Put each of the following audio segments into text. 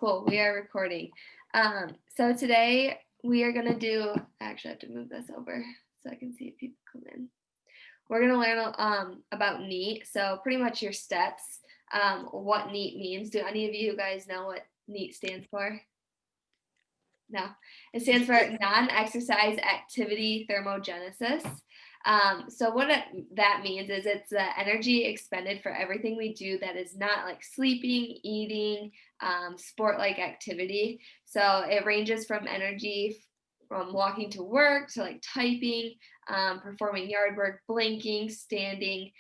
Cool. We are recording. So today we are going to do, actually I have to move this over so I can see if people come in. We're going to learn about NEAT. So pretty much your steps, what NEAT means. Do any of you guys know what NEAT stands for? No, it stands for non-exercise activity thermogenesis. So what that means is it's the energy expended for everything we do that is not like sleeping, eating, sport-like activity. So it ranges from energy from walking to work to like typing, performing yard work, blinking, standing,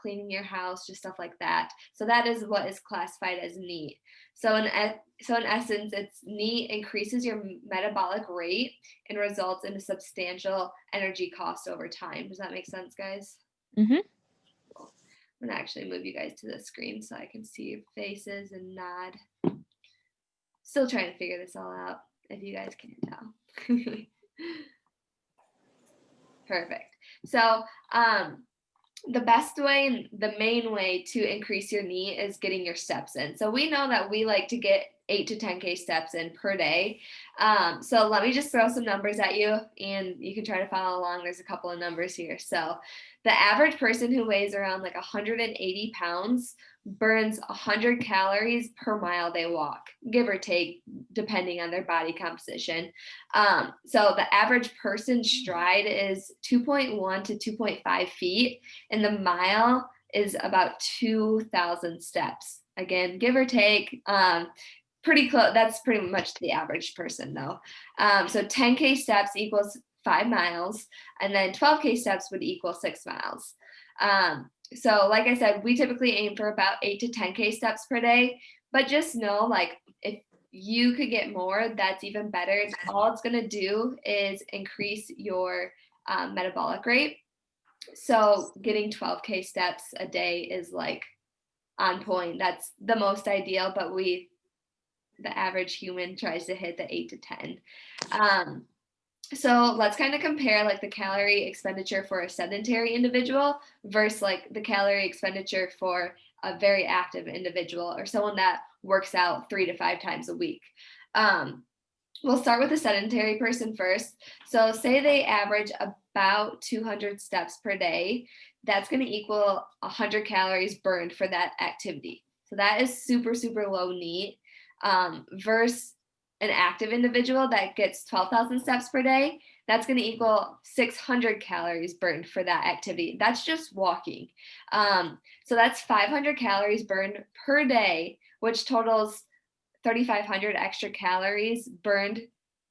cleaning your house, just stuff like that. So that is what is classified as NEAT. So in essence, it's NEAT increases your metabolic rate and results in a substantial energy cost over time. Does that make sense, guys? Mm-hmm. Cool. I'm gonna actually move you guys to the screen so I can see your faces and nod. Still trying to figure this all out, if you guys can't tell. Perfect. So the best way and the main way to increase your NEAT is getting your steps in. So we know that we like to get 8 to 10K steps in per day. So let me just throw some numbers at you and you can try to follow along. There's a couple of numbers here. So the average person who weighs around like 180 pounds burns 100 calories per mile they walk, give or take, depending on their body composition. So the average person's stride is 2.1 to 2.5 feet, and the mile is about 2,000 steps. Again, give or take. Pretty close. That's pretty much the average person, though. So 10K steps equals 5 miles, and then 12K steps would equal 6 miles. So like I said, we typically aim for about 8 to 10K steps per day, but just know, like, if you could get more, that's even better. All it's going to do is increase your metabolic rate. So getting 12K steps a day is like on point. That's the most ideal, but the average human tries to hit the 8 to 10. So let's kind of compare like the calorie expenditure for a sedentary individual versus like the calorie expenditure for a very active individual or someone that works out 3 to 5 times a week. We'll start with a sedentary person first. So say they average about 200 steps per day. That's going to equal 100 calories burned for that activity. So that is super, super low NEAT versus an active individual that gets 12,000 steps per day. That's going to equal 600 calories burned for that activity. That's just walking. So that's 500 calories burned per day, which totals 3,500 extra calories burned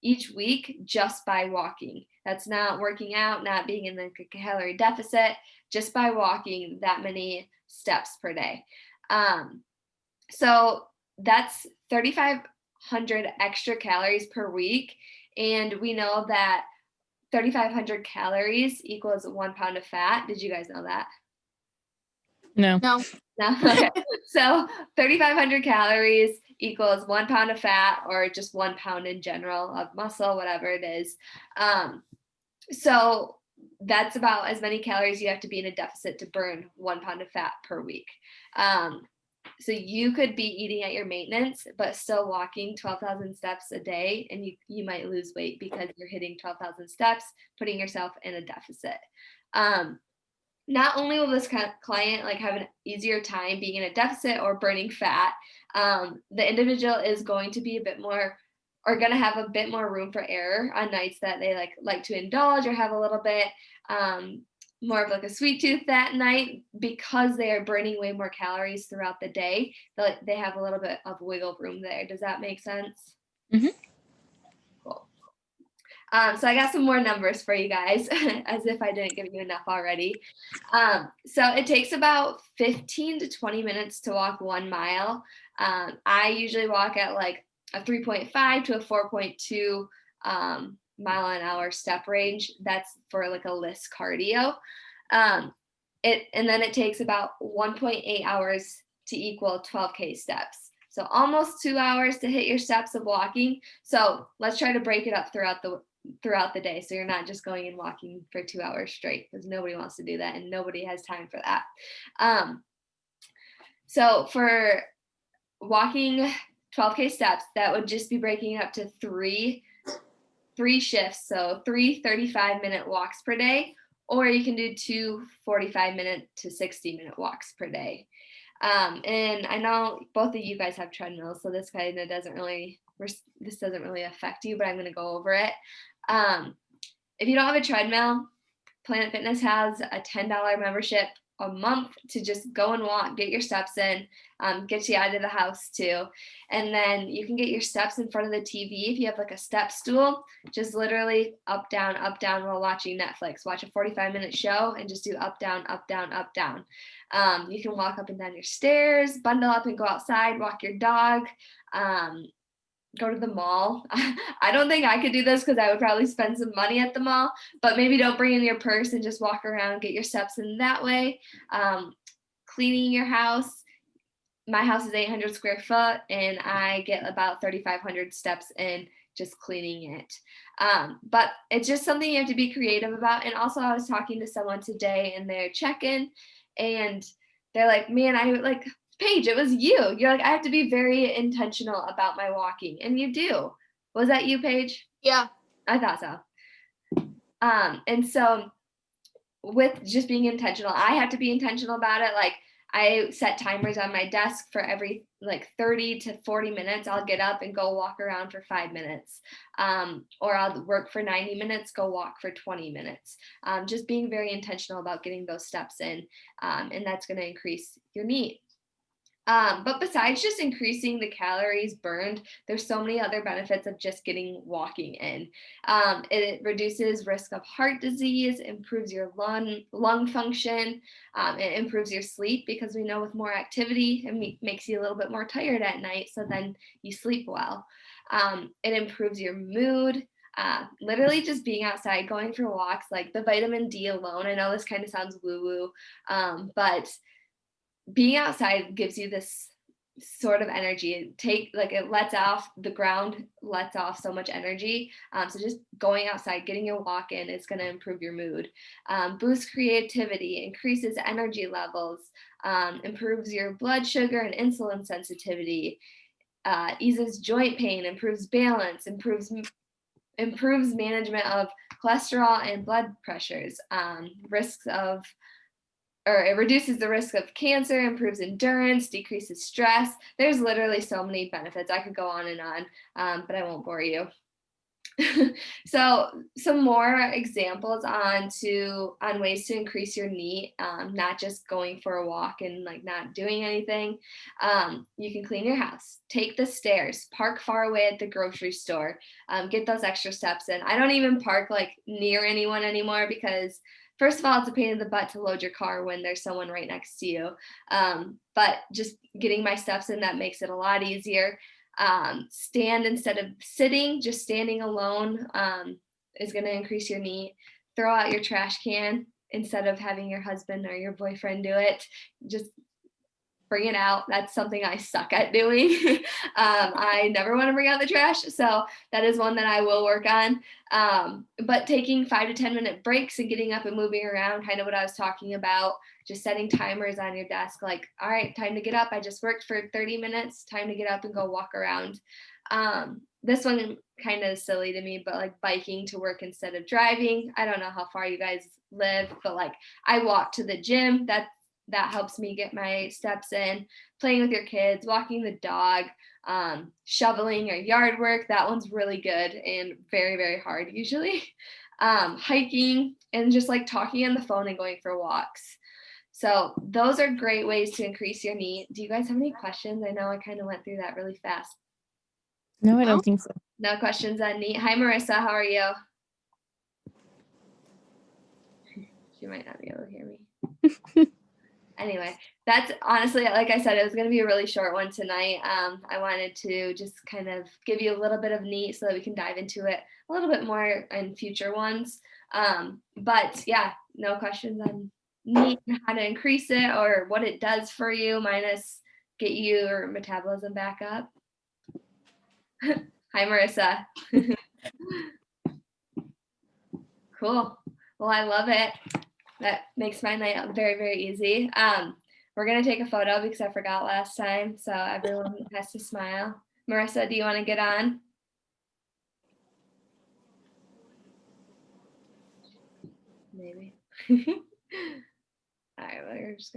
each week just by walking. That's not working out, not being in the calorie deficit, just by walking that many steps per day. So that's 3,500 extra calories per week. And we know that 3,500 calories equals 1 pound of fat. Did you guys know that? No. No. Okay. So 3,500 calories equals 1 pound of fat, or just 1 pound in general of muscle, whatever it is. So that's about as many calories you have to be in a deficit to burn 1 pound of fat per week. So you could be eating at your maintenance, but still walking 12,000 steps a day, and you might lose weight because you're hitting 12,000 steps, putting yourself in a deficit. Not only will this client like have an easier time being in a deficit or burning fat, the individual is going to be a bit more, or going to have a bit more room for error on nights that they like to indulge or have a little bit more of like a sweet tooth that night, because they are burning way more calories throughout the day. They have a little bit of wiggle room there. Does that make sense? Mm-hmm. Cool. So I got some more numbers for you guys, as if I didn't give you enough already. So it takes about 15 to 20 minutes to walk 1 mile. I usually walk at like a 3.5 to a 4.2 mile an hour step range. That's for like a LISS cardio. And then it takes about 1.8 hours to equal 12K steps. So almost 2 hours to hit your steps of walking. So let's try to break it up throughout the day, so you're not just going and walking for 2 hours straight, because nobody wants to do that and nobody has time for that. So for walking 12K steps, that would just be breaking it up to three shifts. So 3 35-minute walks per day, or you can do 2 45-minute to 60-minute walks per day. And I know both of you guys have treadmills, so this kind of doesn't really affect you, but I'm going to go over it. If you don't have a treadmill, Planet Fitness has a $10 membership a month to just go and walk, get your steps in, get you out of the house too. And then you can get your steps in front of the TV. If you have like a step stool, just literally up, down while watching Netflix. Watch a 45-minute show and just do up, down, up, down, up, down. You can walk up and down your stairs, bundle up and go outside, walk your dog, go to the mall. I don't think I could do this because I would probably spend some money at the mall, but maybe don't bring in your purse and just walk around, get your steps in that way. Cleaning your house. My house is 800 square foot and I get about 3,500 steps in just cleaning it. But it's just something you have to be creative about. And also I was talking to someone today in their check-in and they're like, man, Paige, it was you. You're like, I have to be very intentional about my walking. And you do. Was that you, Paige? Yeah. I thought so. And so with just being intentional, I have to be intentional about it. Like I set timers on my desk for every 30 to 40 minutes. I'll get up and go walk around for 5 minutes. Or I'll work for 90 minutes, go walk for 20 minutes. Just being very intentional about getting those steps in. And that's going to increase your NEAT. But besides just increasing the calories burned, there's so many other benefits of just getting walking in. It reduces risk of heart disease, improves your lung function, it improves your sleep because we know with more activity, it makes you a little bit more tired at night, so then you sleep well. It improves your mood. Literally just being outside, going for walks, like the vitamin D alone. I know this kind of sounds woo-woo, but being outside gives you this sort of energy. It lets off, the ground lets off so much energy. So just going outside, getting your walk in is going to improve your mood, boost creativity, increases energy levels, improves your blood sugar and insulin sensitivity, eases joint pain, improves balance, improves management of cholesterol and blood pressures, it reduces the risk of cancer, improves endurance, decreases stress. There's literally so many benefits. I could go on and on, but I won't bore you. So some more examples on ways to increase your NEAT, not just going for a walk and not doing anything. You can clean your house, take the stairs, park far away at the grocery store, get those extra steps in. I don't even park near anyone anymore because first of all, it's a pain in the butt to load your car when there's someone right next to you. But just getting my steps in, that makes it a lot easier. Stand instead of sitting, just standing alone is going to increase your NEAT. Throw out your trash can instead of having your husband or your boyfriend do it. Just bring it out. That's something I suck at doing. I never want to bring out the trash. So that is one that I will work on. But taking 5 to 10 minute breaks and getting up and moving around, kind of what I was talking about, just setting timers on your desk, all right, time to get up. I just worked for 30 minutes, time to get up and go walk around. This one kind of silly to me, but biking to work instead of driving. I don't know how far you guys live, but I walk to the gym. That helps me get my steps in. Playing with your kids, walking the dog, shoveling or yard work. That one's really good and very, very hard usually. Hiking and just talking on the phone and going for walks. So those are great ways to increase your NEAT. Do you guys have any questions? I know I kind of went through that really fast. No, I don't think so. No questions on NEAT. Hi, Marissa. How are you? She might not be able to hear me. Anyway, that's honestly, like I said, it was going to be a really short one tonight. I wanted to just kind of give you a little bit of NEAT so that we can dive into it a little bit more in future ones. But yeah, no questions on NEAT and how to increase it or what it does for you, minus get your metabolism back up. Hi, Marissa. Cool. Well, I love it. That makes my night very, very easy. We're going to take a photo because I forgot last time. So everyone has to smile. Marissa, do you want to get on? Maybe. All right, we're just